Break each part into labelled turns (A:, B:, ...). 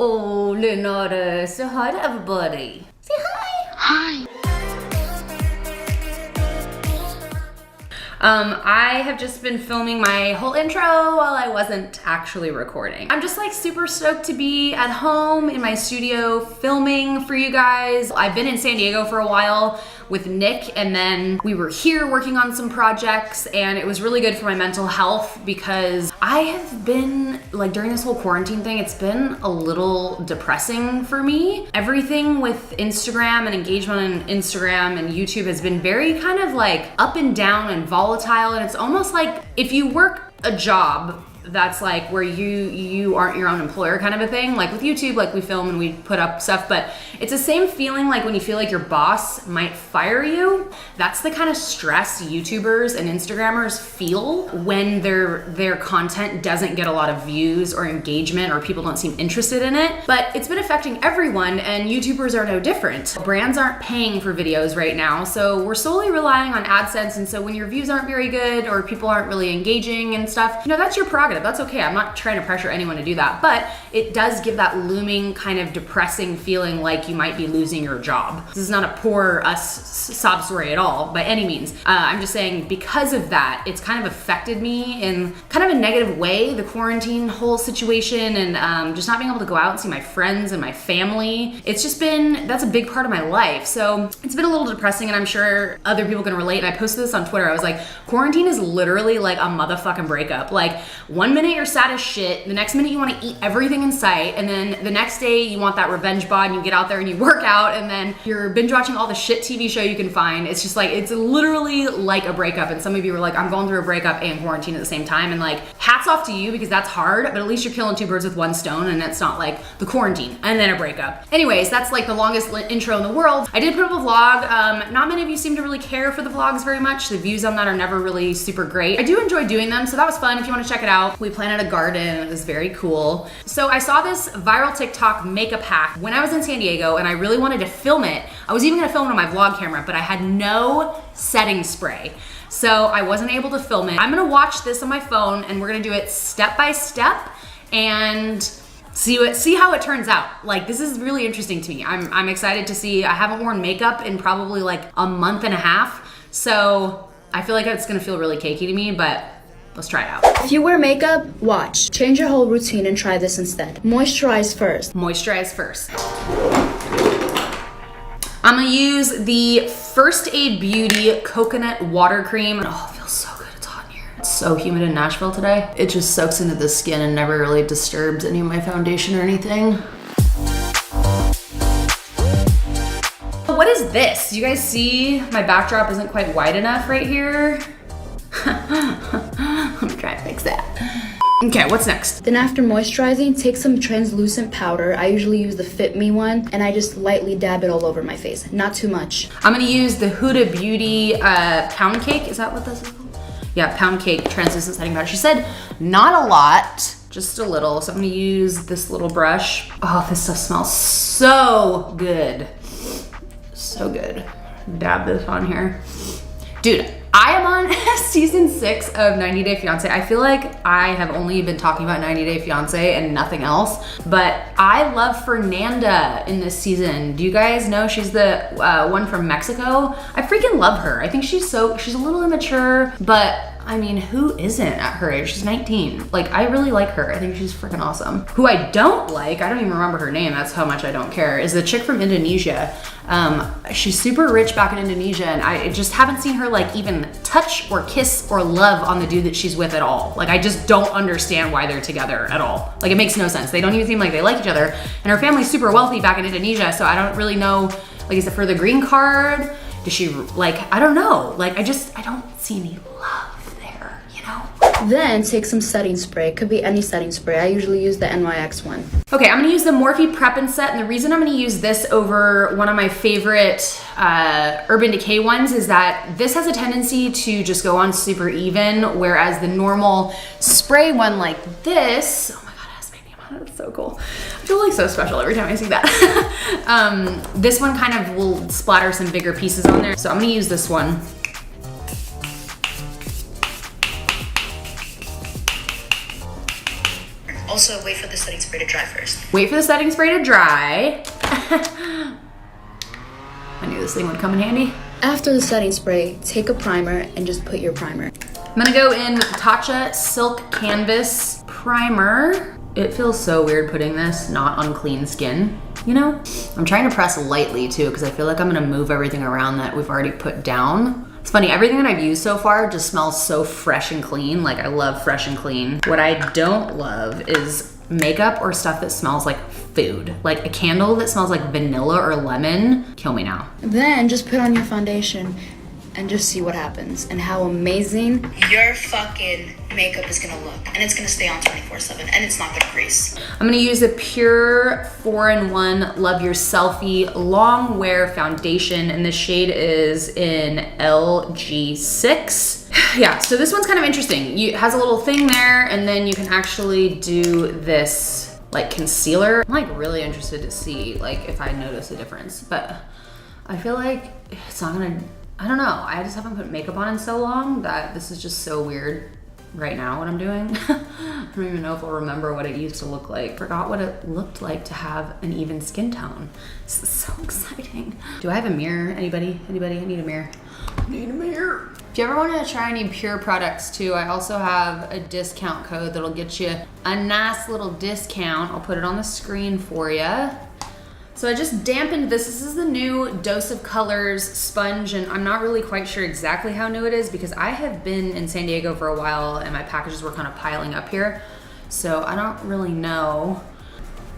A: Oh, Leonardo, say hi to everybody. Say hi.
B: Hi.
A: I have just been filming my whole intro while I wasn't actually recording. I'm just like super stoked to be at home in my studio filming for you guys. I've been in San Diego for a while with Nick, and then we were here working on some projects, and it was really good for my mental health because I have been, like, during this whole quarantine thing, it's been a little depressing for me. Everything with Instagram and engagement on Instagram and YouTube has been very kind of like up and down and volatile, and it's almost like if you work a job that's like where you aren't your own employer kind of a thing. Like with YouTube, like we film and we put up stuff, but it's the same feeling like when you feel like your boss might fire you. That's the kind of stress YouTubers and Instagrammers feel when their content doesn't get a lot of views or engagement, or people don't seem interested in it. But it's been affecting everyone, and YouTubers are no different. Brands aren't paying for videos right now, so we're solely relying on AdSense. And so when your views aren't very good or people aren't really engaging and stuff, that's your prerogative. That's okay. I'm not trying to pressure anyone to do that, but it does give that looming kind of depressing feeling like you might be losing your job. This is not a poor sob story at all by any means. I'm just saying because of that, it's kind of affected me in kind of a negative way, the quarantine whole situation, and just not being able to go out and see my friends and my family. It's just been, that's a big part of my life. So it's been a little depressing, and I'm sure other people can relate. And I posted this on Twitter. I was like, quarantine is literally like a motherfucking breakup. Like, one minute you're sad as shit, the next minute you want to eat everything in sight, and then the next day you want that revenge bod and you get out there and you work out, and then you're binge watching all the shit TV show you can find. It's just like, it's literally like a breakup. And some of you were like, I'm going through a breakup and quarantine at the same time, and like, hats off to you because that's hard, but at least you're killing two birds with one stone, and it's not like the quarantine and then a breakup. Anyways, that's like the longest intro in the world. I did put up a vlog. Not many of you seem to really care for the vlogs very much. The views on that are never really super great. I do enjoy doing them, so that was fun. If you want to check it out, we planted a garden. It was very cool. So I saw this viral TikTok makeup hack when I was in San Diego, and I really wanted to film it. I was even gonna film it on my vlog camera, but I had no setting spray, so I wasn't able to film it. I'm gonna watch this on my phone, and we're gonna do it step by step and see how it turns out. Like, this is really interesting to me. I'm excited to see. I haven't worn makeup in probably like a month and a half, so I feel like it's gonna feel really cakey to me, but let's try it out.
C: If you wear makeup, watch. Change your whole routine and try this instead. Moisturize first.
A: Moisturize first. I'm gonna use the First Aid Beauty Coconut Water Cream. Oh, it feels so good. It's hot in here. It's so humid in Nashville today. It just soaks into the skin and never really disturbs any of my foundation or anything. What is this? Do you guys see my backdrop isn't quite wide enough right here? I'm gonna try and fix that. Okay, what's next?
C: Then after moisturizing, take some translucent powder. I usually use the Fit Me one, and I just lightly dab it all over my face. Not too much.
A: I'm gonna use the Huda Beauty Pound Cake. Is that what this is called? Yeah, Pound Cake translucent setting powder. She said not a lot, just a little. So I'm gonna use this little brush. Oh, this stuff smells so good. So good. Dab this on here. Dude, I am on season 6 of 90 Day Fiancé. I feel like I have only been talking about 90 Day Fiancé and nothing else, but I love Fernanda in this season. Do you guys know she's the one from Mexico? I freaking love her. I think she's a little immature, but I mean, who isn't at her age? She's 19. Like, I really like her. I think she's freaking awesome. Who I don't like, I don't even remember her name, that's how much I don't care, is the chick from Indonesia. She's super rich back in Indonesia, and I just haven't seen her like even touch or kiss or love on the dude that she's with at all. Like, I just don't understand why they're together at all. Like, it makes no sense. They don't even seem like they like each other. And her family's super wealthy back in Indonesia, so I don't really know, like, is it for the green card? Does she, like, I don't know. Like, I don't see any love.
C: Then take some setting spray. Could be any setting spray. I usually use the NYX one.
A: Okay, I'm gonna use the Morphe Prep and Set, and the reason I'm gonna use this over one of my favorite Urban Decay ones is that this has a tendency to just go on super even, whereas the normal spray one like this, oh my god, it has baby on it, it's so cool. I feel like so special every time I see that. This one kind of will splatter some bigger pieces on there, so I'm gonna use this one.
C: Also, wait for the setting spray to dry first.
A: Wait for the setting spray to dry. I knew this thing would come in handy.
C: After the setting spray, take a primer and just put your primer.
A: I'm gonna go in with Tatcha Silk Canvas Primer. It feels so weird putting this not on clean skin, you know? I'm trying to press lightly too, because I feel like I'm gonna move everything around that we've already put down. It's funny, everything that I've used so far just smells so fresh and clean. Like, I love fresh and clean. What I don't love is makeup or stuff that smells like food. Like a candle that smells like vanilla or lemon, kill me now.
C: Then just put on your foundation and just see what happens and how amazing your fucking makeup is gonna look. And it's gonna stay on 24/7 and it's not gonna crease.
A: I'm gonna use the Pure 4-in-1 Love Your Selfie Long Wear Foundation, and the shade is in LG6. Yeah, so this one's kind of interesting. It has a little thing there, and then you can actually do this like concealer. I'm like really interested to see like if I notice a difference, but I feel like it's not gonna, I don't know. I just haven't put makeup on in so long that this is just so weird right now what I'm doing. I don't even know if I'll remember what it used to look like. Forgot what it looked like to have an even skin tone. This is so exciting. Do I have a mirror? Anybody? Anybody? I need a mirror. I need a mirror. If you ever want to try any Pure products too, I also have a discount code that'll get you a nice little discount. I'll put it on the screen for you. So I just dampened this. This is the new Dose of Colors sponge, and I'm not really quite sure exactly how new it is because I have been in San Diego for a while and my packages were kind of piling up here. So I don't really know.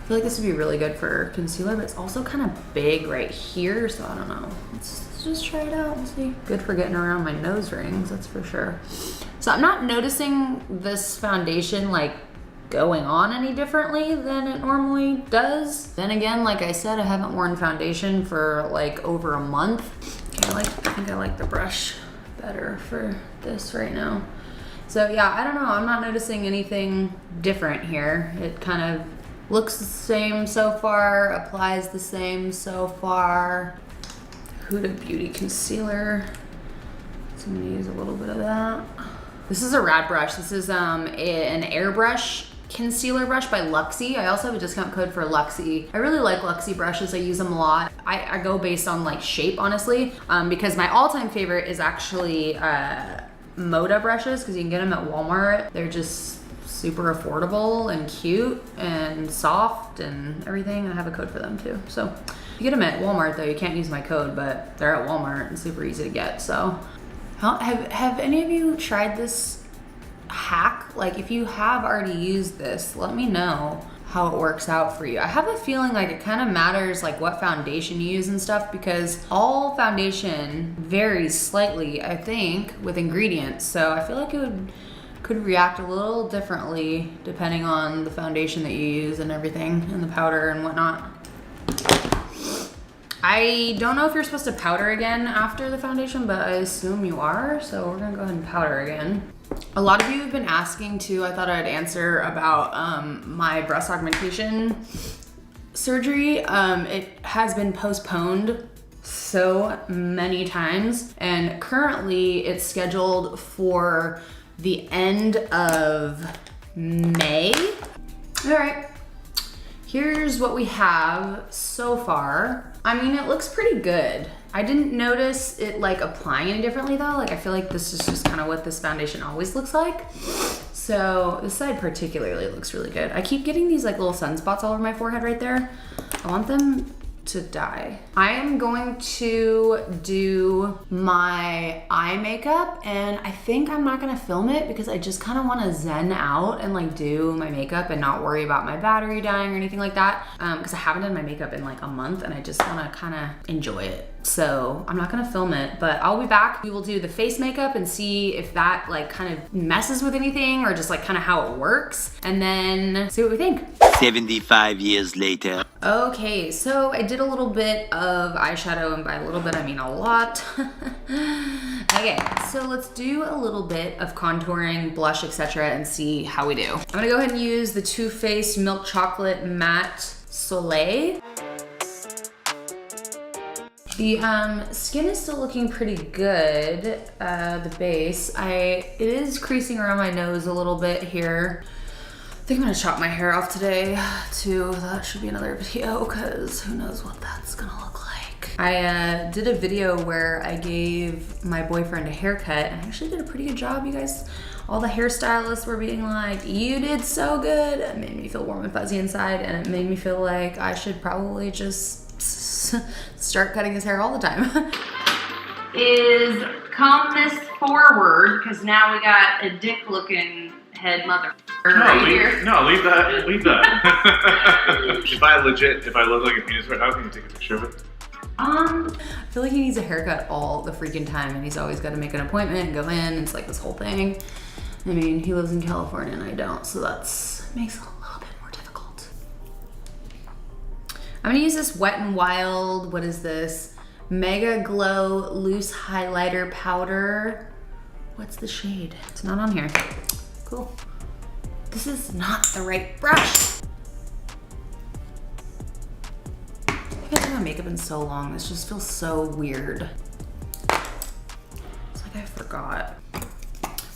A: I feel like this would be really good for concealer, but it's also kind of big right here, so I don't know. Let's just try it out and see. Good for getting around my nose rings, that's for sure. So I'm not noticing this foundation like going on any differently than it normally does. Then again, like I said, I haven't worn foundation for like over a month. Okay, I think I like the brush better for this right now. So yeah, I don't know, I'm not noticing anything different here. It kind of looks the same so far, applies the same so far. Huda Beauty concealer. So I'm gonna use a little bit of that. This is a rad brush. This is an airbrush concealer brush by LUXIE. I also have a discount code for LUXIE. I really like LUXIE brushes. I use them a lot. I go based on like shape, honestly, because my all-time favorite is actually Moda brushes, because you can get them at Walmart. They're just super affordable and cute and soft and everything. I have a code for them too. So you get them at Walmart though. You can't use my code, but they're at Walmart and super easy to get. So have any of you tried this hack? Like if you have already used this, let me know how it works out for you. I have a feeling like it kind of matters like what foundation you use and stuff, because all foundation varies slightly, I think, with ingredients. So I feel like it could react a little differently depending on the foundation that you use and everything, and the powder and whatnot. I don't know if you're supposed to powder again after the foundation, but I assume you are, so we're gonna go ahead and powder again. A lot of you have been asking too, I thought I'd answer about my breast augmentation surgery. It has been postponed so many times, and currently it's scheduled for the end of May. All right, here's what we have so far. I mean, it looks pretty good. I didn't notice it like applying any differently though. Like I feel like this is just kind of what this foundation always looks like. So this side particularly looks really good. I keep getting these like little sunspots all over my forehead right there. I want them to die. I am going to do my eye makeup, and I think I'm not gonna film it because I just kind of want to zen out and like do my makeup and not worry about my battery dying or anything like that, because I haven't done my makeup in like a month and I just want to kind of enjoy it. So I'm not gonna film it, but I'll be back. We will do the face makeup and see if that like kind of messes with anything or just like kind of how it works, and then see what we think.
B: 75 years later.
A: Okay, so I did a little bit of eyeshadow, and by a little bit I mean a lot. Okay, so let's do a little bit of contouring, blush, etc., and see how we do. I'm gonna go ahead and use the Too Faced Milk Chocolate Matte Soleil. The skin is still looking pretty good, the base. It is creasing around my nose a little bit here. think I'm gonna chop my hair off today too. That should be another video because who knows what that's gonna look like. I did a video where I gave my boyfriend a haircut and I actually did a pretty good job, you guys. All the hairstylists were being like, you did so good. It made me feel warm and fuzzy inside, and it made me feel like I should probably just start cutting his hair all the time. Is comb this forward, because now we got a dick looking head mother.
D: Leave that. If I look like a penis right now, can you take a picture of it?
A: I feel like he needs a haircut all the freaking time, and he's always got to make an appointment and go in. It's like this whole thing. I mean, he lives in California and I don't, so makes it a little bit more difficult. I'm gonna use this Wet n Wild, what is this? Mega Glow Loose Highlighter Powder. What's the shade? It's not on here. Cool. This is not the right brush. I haven't done my makeup in so long. This just feels so weird. It's like I forgot.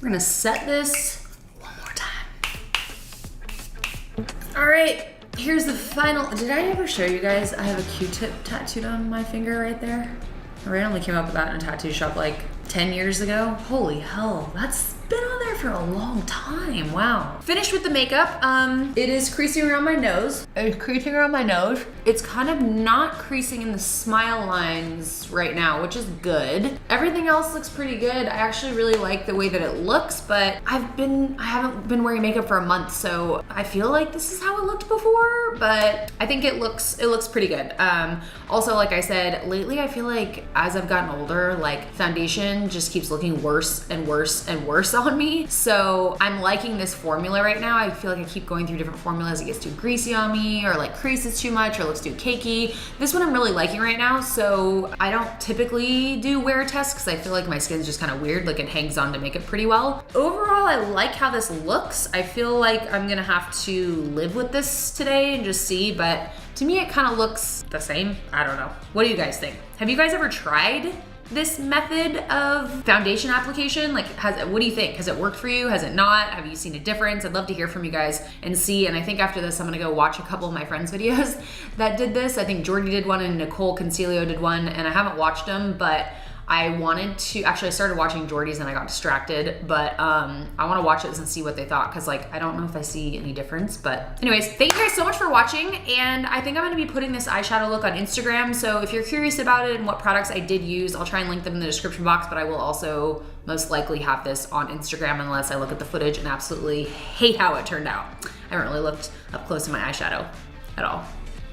A: We're gonna set this one more time. All right, here's the final. Did I ever show you guys? I have a Q-tip tattooed on my finger right there. I randomly came up with that in a tattoo shop like 10 years ago. Holy hell, that's been on there for a long time. Wow. Finished with the makeup. It is creasing around my nose. It's kind of not creasing in the smile lines right now, which is good. Everything else looks pretty good. I actually really like the way that it looks, but I haven't been wearing makeup for a month, so I feel like this is how it looked before, but I think it looks pretty good. Also, like I said, lately I feel like as I've gotten older, like foundation just keeps looking worse and worse and worse on me. So I'm liking this formula right now. I feel like I keep going through different formulas. It gets too greasy on me, or like creases too much, or looks too cakey. This one I'm really liking right now. So I don't typically do wear tests because I feel like my skin's just kind of weird. Like it hangs on to makeup pretty well. Overall, I like how this looks. I feel like I'm gonna have to live with this today and just see, but to me, it kind of looks the same. I don't know. What do you guys think? Have you guys ever tried this method of foundation application? Like, what do you think? Has it worked for you? Has it not? Have you seen a difference? I'd love to hear from you guys and see. And I think after this, I'm gonna go watch a couple of my friends' videos that did this. I think Jordy did one and Nicole Concilio did one, and I haven't watched them, but I wanted to, actually I started watching Jordy's and I got distracted, but I wanna watch it and see what they thought, cause like, I don't know if I see any difference, but anyways, thank you guys so much for watching, and I think I'm gonna be putting this eyeshadow look on Instagram, so if you're curious about it and what products I did use, I'll try and link them in the description box, but I will also most likely have this on Instagram unless I look at the footage and absolutely hate how it turned out. I haven't really looked up close to my eyeshadow at all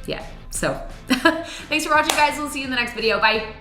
A: yet, so thanks for watching, guys. We'll see you in the next video. Bye.